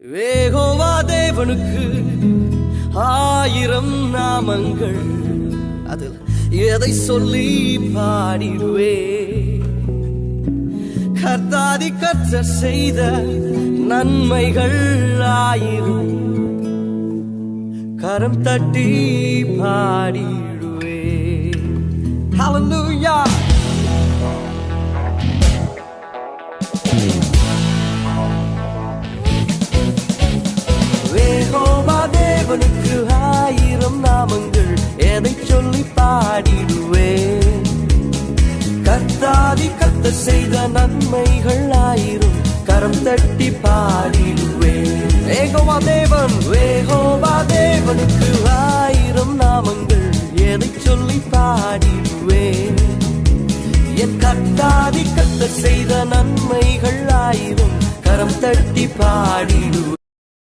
யெகோவா தேவனுக்கு 1000 நாமங்கள், அதில் எதை சொல்லி பாடிடுவே? கர்த்தாதி கர்த்தர் செய்த நன்மைகள் 1000, கரம் தட்டி பாடிடுவே. ஹல்லேலூயா. யெகோவா தேவனுக்கு 1000 நாமங்கள், எதை சொல்லி பாடிடுவேன்? கர்த்தாதி கர்த்தர் செய்த நன்மைகள் 1000, கரம் தட்டி பாடிடுவேன். யெகோவா தேவனுக்கு 1000 நாமங்கள், எதை சொல்லி பாடிடுவேன்? என் கர்த்தாதி கர்த்தர் செய்த நன்மைகள் 1000, கரம் தட்டி பாடிடுவேன்.